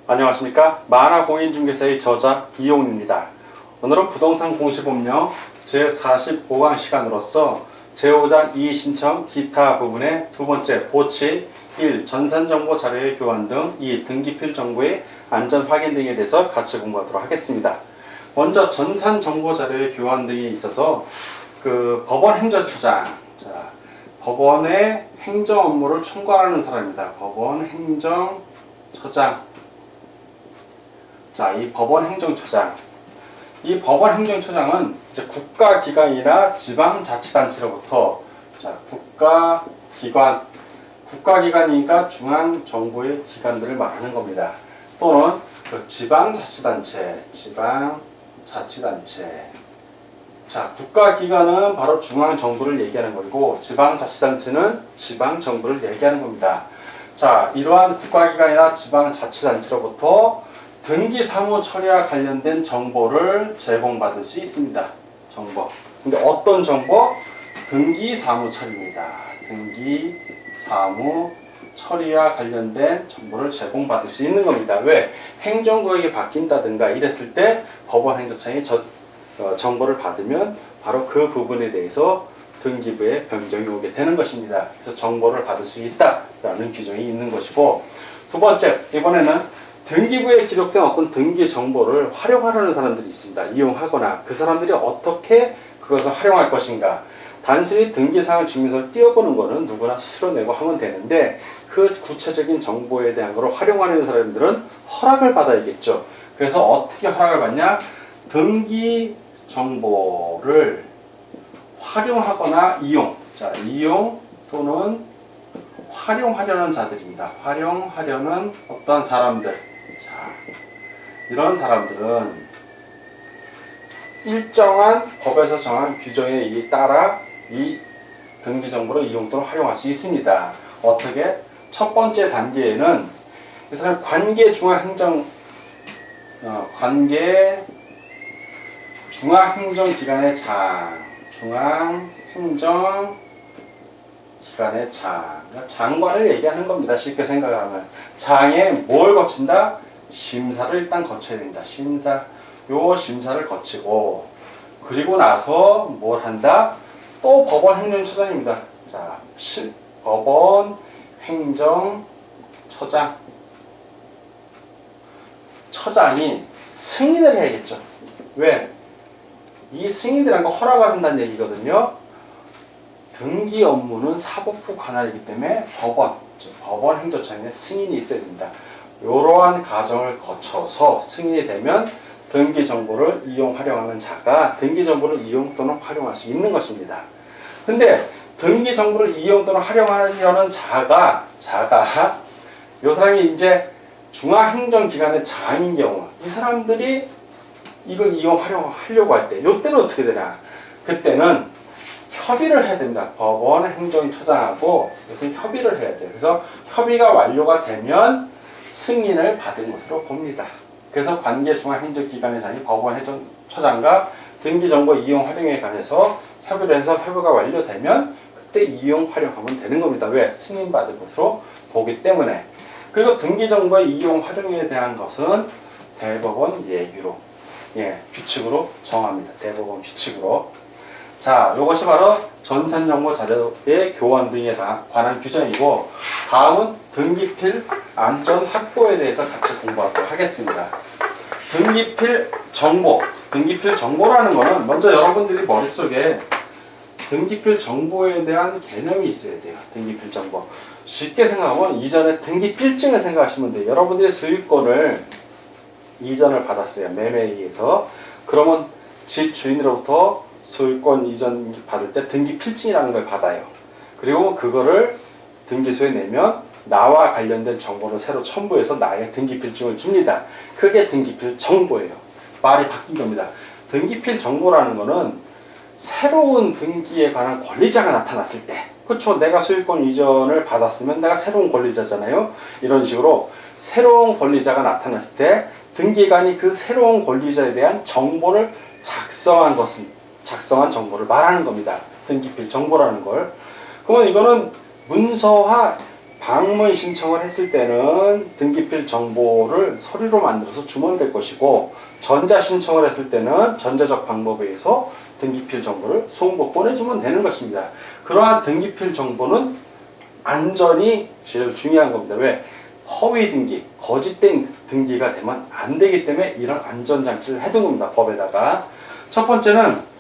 안녕하십니까. 만화공인중개사의 저자 이용입니다. 오늘은 부동산 공시법령 제45강 시간으로서 제5장 이의신청 기타 부분의 두 번째 보치 1. 전산정보 자료의 교환 등 2. 등기필 정보의 안전 확인 등에 대해서 같이 공부하도록 하겠습니다. 먼저 전산정보 자료의 교환 등에 있어서 법원 행정처장, 법원의 행정 업무를 총괄하는 사람입니다. 법원 행정처장. 이 법원 행정처장. 이 법원 행정처장은 이제 국가기관이나 지방자치단체로부터 국가기관이니까 중앙정부의 기관들을 말하는 겁니다. 또는 지방자치단체. 국가기관은 바로 중앙정부를 얘기하는 거고 지방자치단체는 지방정부를 얘기하는 겁니다. 이러한 국가기관이나 지방자치단체로부터 등기사무 처리와 관련된 정보를 제공받을 수 있습니다. 정보. 근데 어떤 정보? 등기사무 처리입니다. 등기사무 처리와 관련된 정보를 제공받을 수 있는 겁니다. 왜? 행정구역이 바뀐다든가 이랬을 때 법원 행정처장이 정보를 받으면 바로 그 부분에 대해서 등기부에 변경이 오게 되는 것입니다. 그래서 정보를 받을 수 있다라는 규정이 있는 것이고, 두 번째, 이번에는 등기부에 기록된 어떤 등기 정보를 활용하려는 사람들이 있습니다. 이용하거나 그 사람들이 어떻게 그것을 활용할 것인가. 단순히 등기사항 증명서를 띄워보는 거는 누구나 스스로 내고 하면 되는데 그 구체적인 정보에 대한 것을 활용하는 사람들은 허락을 받아야겠죠. 그래서 어떻게 허락을 받냐? 등기 정보를 활용하거나 이용 또는 활용하려는 자들입니다. 활용하려는 어떤 사람들. 이런 사람들은 일정한 법에서 정한 규정에 따라 이 등기 정보를 이용 또는 활용할 수 있습니다. 어떻게? 첫 번째 단계에는 이 사람 관계 중앙행정기관의 장관을 얘기하는 겁니다. 쉽게 생각을 하면. 장에 뭘 거친다? 심사를 일단 거쳐야 됩니다. 심사를 거치고, 그리고 나서 뭘 한다? 또 법원 행정처장입니다. 법원 행정처장. 처장이 승인을 해야겠죠. 왜? 이 승인이라는 거 허락을 한다는 얘기거든요. 등기 업무는 사법부 관할이기 때문에 법원 행정처장의 승인이 있어야 됩니다. 이러한 과정을 거쳐서 승인이 되면 등기 정보를 활용하는 자가 등기 정보를 이용 또는 활용할 수 있는 것입니다. 근데 등기 정보를 이용 또는 활용하려는 자가 이 사람이 이제 중앙행정기관의 장인 경우, 이 사람들이 이걸 활용하려고 할 때, 이때는 어떻게 되냐? 그때는 협의를 해야 됩니다. 법원 행정처장하고 그래서 협의를 해야 돼요. 그래서 협의가 완료가 되면 승인을 받은 것으로 봅니다. 그래서 관계 중앙행정기관의 장이 법원 행정처장과 등기정보 이용 활용에 관해서 협의를 해서 협의가 완료되면 그때 이용 활용하면 되는 겁니다. 왜? 승인받은 것으로 보기 때문에. 그리고 등기정보의 이용 활용에 대한 것은 대법원 예규로, 규칙으로 정합니다. 대법원 규칙으로. 이것이 바로 전산정보 자료의 교환 등에 관한 규정이고, 다음은 등기필 안전 확보에 대해서 같이 공부하도록 하겠습니다. 등기필 정보라는 것은 먼저 여러분들이 머릿속에 등기필 정보에 대한 개념이 있어야 돼요. 등기필 정보. 쉽게 생각하면 이전에 등기필증을 생각하시면 돼요. 여러분들이 소유권을 이전을 받았어요. 매매에 의해서. 그러면 집 주인으로부터 소유권 이전 받을 때 등기필증이라는 걸 받아요. 그리고 그거를 등기소에 내면 나와 관련된 정보를 새로 첨부해서 나에게 등기필증을 줍니다. 그게 등기필 정보예요. 말이 바뀐 겁니다. 등기필 정보라는 거는 새로운 등기에 관한 권리자가 나타났을 때, 그렇죠? 내가 소유권 이전을 받았으면 내가 새로운 권리자잖아요. 이런 식으로 새로운 권리자가 나타났을 때 등기관이 그 새로운 권리자에 대한 정보를 작성한 정보를 말하는 겁니다. 등기필 정보라는 걸. 그러면 이거는 문서화 방문 신청을 했을 때는 등기필 정보를 서류로 만들어서 주면 될 것이고, 전자 신청을 했을 때는 전자적 방법에 의해서 등기필 정보를 송부 보내주면 되는 것입니다. 그러한 등기필 정보는 안전이 제일 중요한 겁니다. 왜? 허위 등기, 거짓된 등기가 되면 안 되기 때문에 이런 안전장치를 해둔 겁니다. 법에다가. 첫 번째는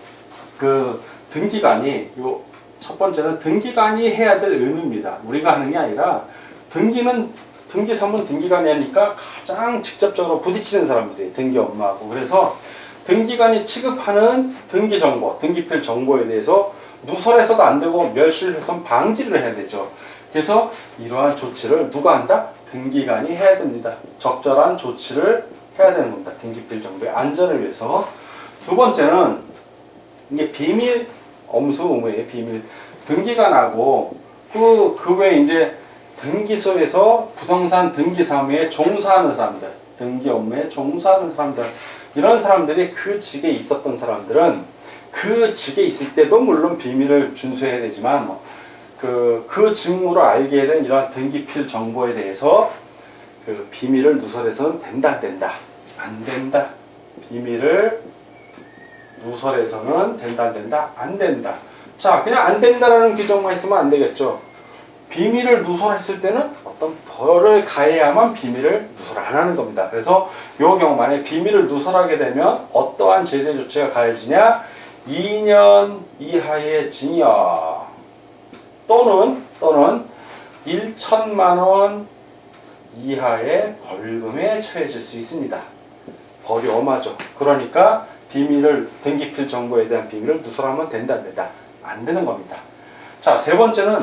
첫 번째는 등기관이 해야 될 의무입니다. 우리가 하는 게 아니라 등기사무는 등기관이 하니까 가장 직접적으로 부딪히는 사람들이 등기 업무하고, 그래서 등기관이 취급하는 등기 정보, 등기필 정보에 대해서 누설해서도 안 되고 멸실훼손 방지를 해야 되죠. 그래서 이러한 조치를 누가 한다? 등기관이 해야 됩니다. 적절한 조치를 해야 되는 겁니다. 등기필 정보의 안전을 위해서. 두 번째는 이게 비밀 엄수 의무의 비밀. 등기관하고 그 외에 이제 등기소에서 부동산 등기 사무에 종사하는 사람들, 등기 업무에 종사하는 사람들, 이런 사람들이 그 직에 있었던 사람들은 그 직에 있을 때도 물론 비밀을 준수해야 되지만 그 직무로 알게 된 이러한 등기필 정보에 대해서 그 비밀을 누설해서는 된다, 안 된다? 안 된다. 비밀을 누설해서는 된다, 안 된다? 안 된다. 자, 그냥 안 된다라는 규정만 있으면 안 되겠죠. 비밀을 누설했을 때는 어떤 벌을 가해야만 비밀을 누설 안 하는 겁니다. 그래서 이 경우 만약에 비밀을 누설하게 되면 어떠한 제재 조치가 가해지냐? 2년 이하의 징역 또는 1천만 원 이하의 벌금에 처해질 수 있습니다. 벌이 엄하죠. 그러니까 등기필 정보에 대한 비밀을 누설하면 된다, 안 된다? 안 되는 겁니다. 자, 세 번째는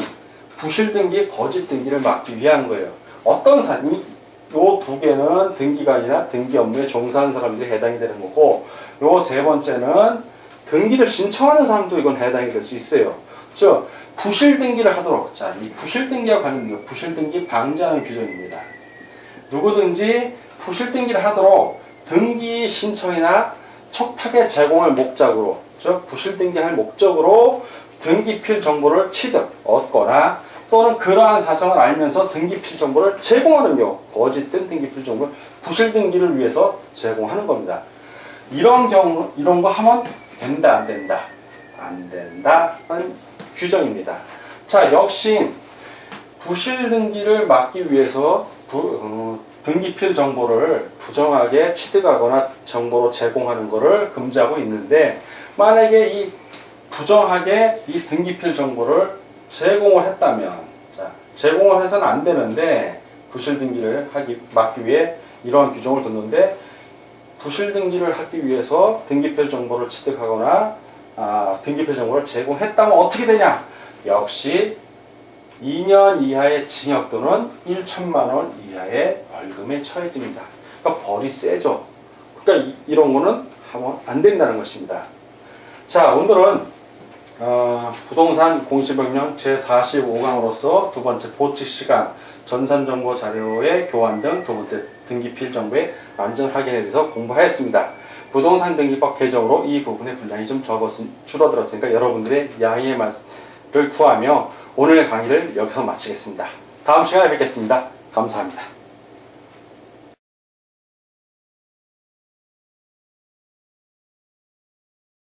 부실등기, 거짓등기를 막기 위한 거예요. 어떤 사람이 요 두 개는 등기관이나 등기 업무에 종사하는 사람들이 해당이 되는 거고, 요 세 번째는 등기를 신청하는 사람도 이건 해당이 될 수 있어요. 즉 부실등기를 하도록, 자, 이 부실등기와 관련된 부실등기 방지하는 규정입니다. 누구든지 부실등기를 하도록 등기 신청이나 촉탁의 제공을 목적으로, 즉 부실등기할 목적으로 등기필 정보를 취득, 얻거나 또는 그러한 사정을 알면서 등기필 정보를 제공하는 경우, 거짓된 등기필 정보를 부실등기를 위해서 제공하는 겁니다. 이런 거 하면 된다, 안 된다? 안 된다는 규정입니다. 자, 역시 부실등기를 막기 위해서 등기필 정보를 부정하게 취득하거나 정보로 제공하는 것을 금지하고 있는데, 만약에 이 부정하게 이 등기필 정보를 제공을 했다면, 자, 제공을 해서는 안 되는데 부실등기를 막기 위해 이러한 규정을 뒀는데, 부실등기를 하기 위해서 등기필 정보를 취득하거나 등기필 정보를 제공했다면 어떻게 되냐? 역시 2년 이하의 징역 또는 1천만 원 이하의 벌금에 처해집니다. 그러니까 벌이 세죠. 그러니까 이런 거는 하면 안 된다는 것입니다. 자, 오늘은 부동산 공시명령 제45강으로서 두 번째 보측 시간, 전산정보 자료의 교환 등 두 번째 등기필 정보의 안전 확인에 대해서 공부하였습니다. 부동산 등기법 개정으로 이 부분의 분량이 좀 줄어들었으니까 여러분들의 양해를 구하며 오늘 강의를 여기서 마치겠습니다. 다음 시간에 뵙겠습니다. 감사합니다.